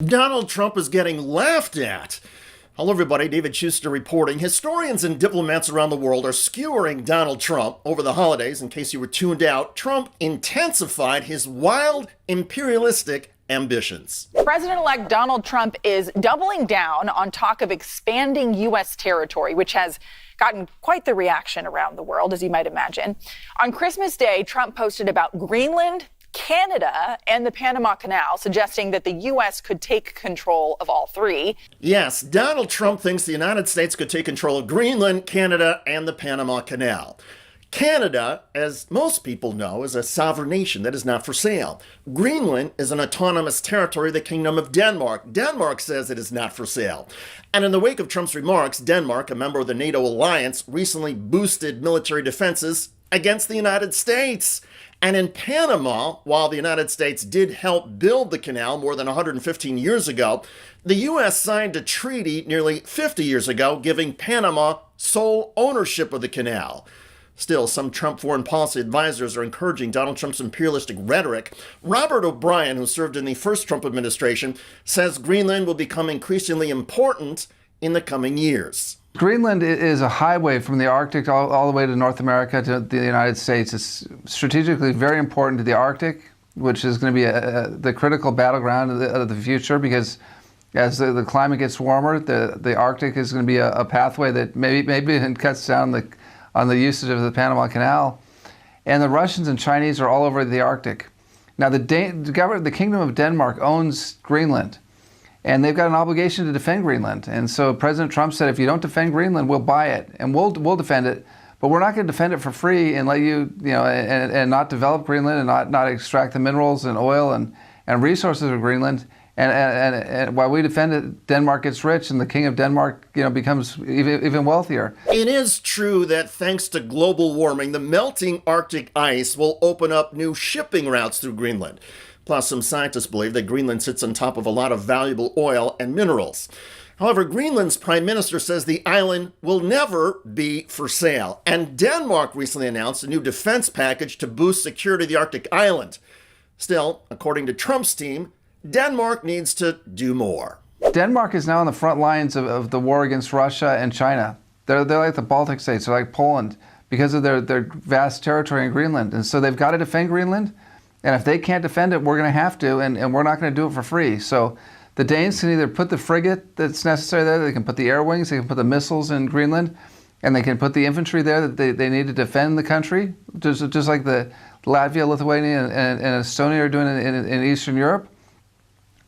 Donald Trump is getting laughed at. Hello, everybody. David Schuster reporting. Historians and diplomats around the world are skewering Donald Trump over the holidays. In case you were tuned out, Trump intensified his wild imperialistic ambitions. President-elect Donald Trump is doubling down on talk of expanding U.S. territory, which has gotten quite the reaction around the world, as you might imagine. On Christmas Day, Trump posted about Greenland, Canada, and the Panama Canal, suggesting that the U.S. could take control of all three. Yes, Donald Trump thinks the United States could take control of Greenland, Canada, and the Panama Canal. Canada, as most people know, is a sovereign nation that is not for sale. Greenland is an autonomous territory of the Kingdom of Denmark. Denmark says it is not for sale. And in the wake of Trump's remarks, Denmark, a member of the NATO alliance, recently boosted military defenses against the United States. And in Panama, while the United States did help build the canal more than 115 years ago, the U.S. signed a treaty nearly 50 years ago giving Panama sole ownership of the canal. Still, some Trump foreign policy advisors are encouraging Donald Trump's imperialistic rhetoric. Robert O'Brien, who served in the first Trump administration, says Greenland will become increasingly important in the coming years. Greenland is a highway from the Arctic all the way to North America to the United States. It's strategically very important to the Arctic, which is going to be the critical battleground of the future, because as the climate gets warmer, the Arctic is going to be a pathway that maybe it cuts down on the usage of the Panama Canal. And the Russians and Chinese are all over the Arctic. Now, the Kingdom of Denmark owns Greenland, and they've got an obligation to defend Greenland. And so President Trump said, if you don't defend Greenland, we'll buy it, and we'll defend it, but we're not going to defend it for free and let and not develop Greenland and not extract the minerals and oil and resources of Greenland. And while we defend it, Denmark gets rich, and the King of Denmark, becomes even wealthier. It is true that thanks to global warming, the melting Arctic ice will open up new shipping routes through Greenland. Plus, some scientists believe that Greenland sits on top of a lot of valuable oil and minerals. However, Greenland's prime minister says the island will never be for sale. And Denmark recently announced a new defense package to boost security of the Arctic island. Still, according to Trump's team, Denmark needs to do more. Denmark is now on the front lines of the war against Russia and China. They're like the Baltic states, they're like Poland, because of their vast territory in Greenland. And so they've got to defend Greenland. And if they can't defend it, we're going to have to, and we're not going to do it for free. So the Danes can either put the frigate that's necessary there, they can put the air wings, they can put the missiles in Greenland, and they can put the infantry there that they need to defend the country, just like the Latvia, Lithuania, and Estonia are doing in Eastern Europe.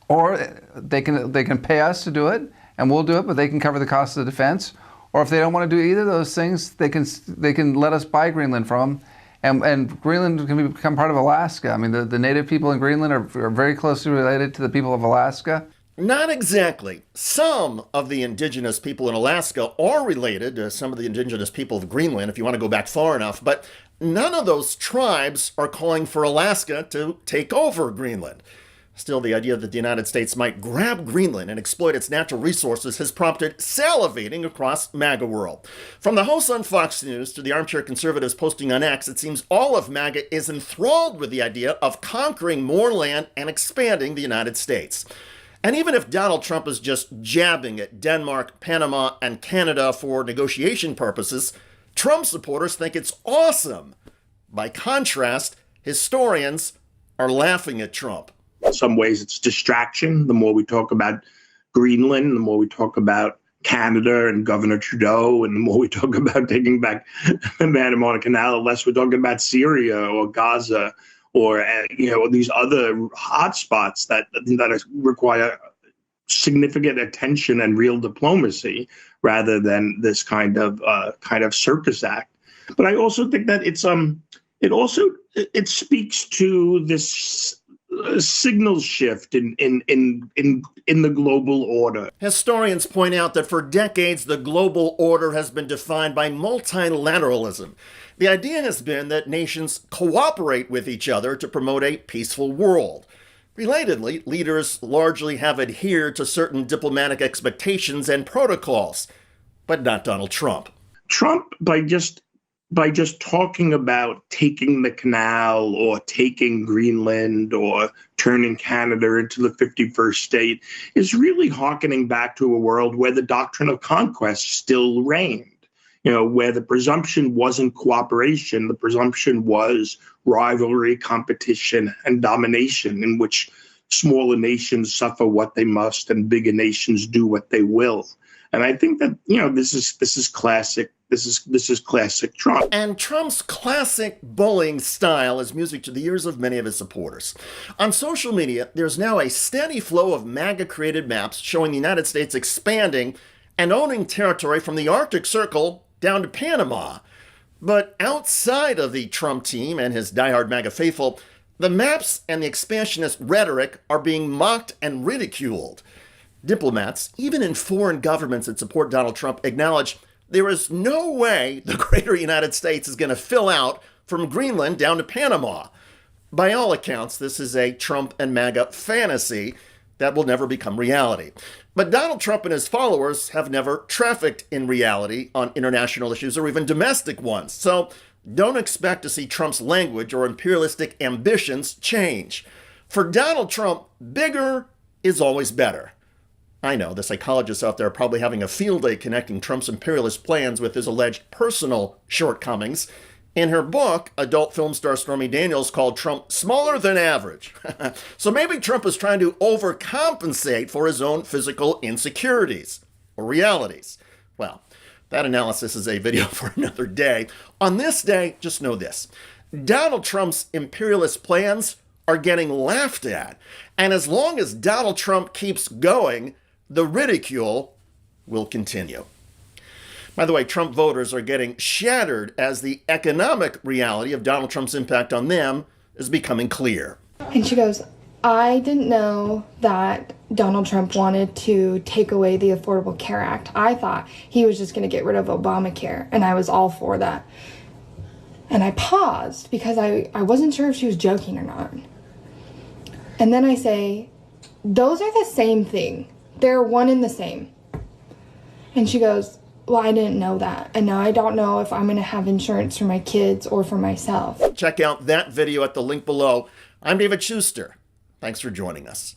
Or they can pay us to do it, and we'll do it, but they can cover the cost of the defense. Or if they don't want to do either of those things, they can let us buy Greenland from them. And Greenland can become part of Alaska. I mean, the native people in Greenland are very closely related to the people of Alaska. Not exactly. Some of the indigenous people in Alaska are related to some of the indigenous people of Greenland, if you want to go back far enough. But none of those tribes are calling for Alaska to take over Greenland. Still, the idea that the United States might grab Greenland and exploit its natural resources has prompted salivating across MAGA world. From the hosts on Fox News to the armchair conservatives posting on X, it seems all of MAGA is enthralled with the idea of conquering more land and expanding the United States. And even if Donald Trump is just jabbing at Denmark, Panama, and Canada for negotiation purposes, Trump supporters think it's awesome. By contrast, historians are laughing at Trump. In some ways, it's distraction. The more we talk about Greenland, the more we talk about Canada and Governor Trudeau, and the more we talk about taking back the Panama Canal, the less we're talking about Syria or Gaza or these other hotspots that require significant attention and real diplomacy rather than this kind of circus act. But I also think that it speaks to this signal shift in the global order. Historians point out that for decades, the global order has been defined by multilateralism. The idea has been that nations cooperate with each other to promote a peaceful world. Relatedly, leaders largely have adhered to certain diplomatic expectations and protocols, but not Donald Trump. Trump, by just by just talking about taking the canal or taking Greenland or turning Canada into the 51st state is really hearkening back to a world where the doctrine of conquest still reigned. Where the presumption wasn't cooperation, the presumption was rivalry, competition, and domination, in which smaller nations suffer what they must and bigger nations do what they will. And I think that this is classic. This is classic Trump. And Trump's classic bullying style is music to the ears of many of his supporters. On social media, there's now a steady flow of MAGA-created maps showing the United States expanding and owning territory from the Arctic Circle down to Panama. But outside of the Trump team and his diehard MAGA faithful, the maps and the expansionist rhetoric are being mocked and ridiculed. Diplomats, even in foreign governments that support Donald Trump, acknowledge there is no way the greater United States is going to fill out from Greenland down to Panama. By all accounts, this is a Trump and MAGA fantasy that will never become reality. But Donald Trump and his followers have never trafficked in reality on international issues or even domestic ones. So don't expect to see Trump's language or imperialistic ambitions change. For Donald Trump, bigger is always better. I know the psychologists out there are probably having a field day connecting Trump's imperialist plans with his alleged personal shortcomings. In her book, adult film star Stormy Daniels called Trump smaller than average. So maybe Trump is trying to overcompensate for his own physical insecurities or realities. Well, that analysis is a video for another day. On this day, just know this. Donald Trump's imperialist plans are getting laughed at. And as long as Donald Trump keeps going, the ridicule will continue. By the way, Trump voters are getting shattered as the economic reality of Donald Trump's impact on them is becoming clear. And she goes, I didn't know that Donald Trump wanted to take away the Affordable Care Act. I thought he was just going to get rid of Obamacare, and I was all for that. And I paused because I wasn't sure if she was joking or not. And then I say, those are the same thing. They're one and the same. And she goes, well, I didn't know that. And now I don't know if I'm going to have insurance for my kids or for myself. Check out that video at the link below. I'm David Schuster. Thanks for joining us.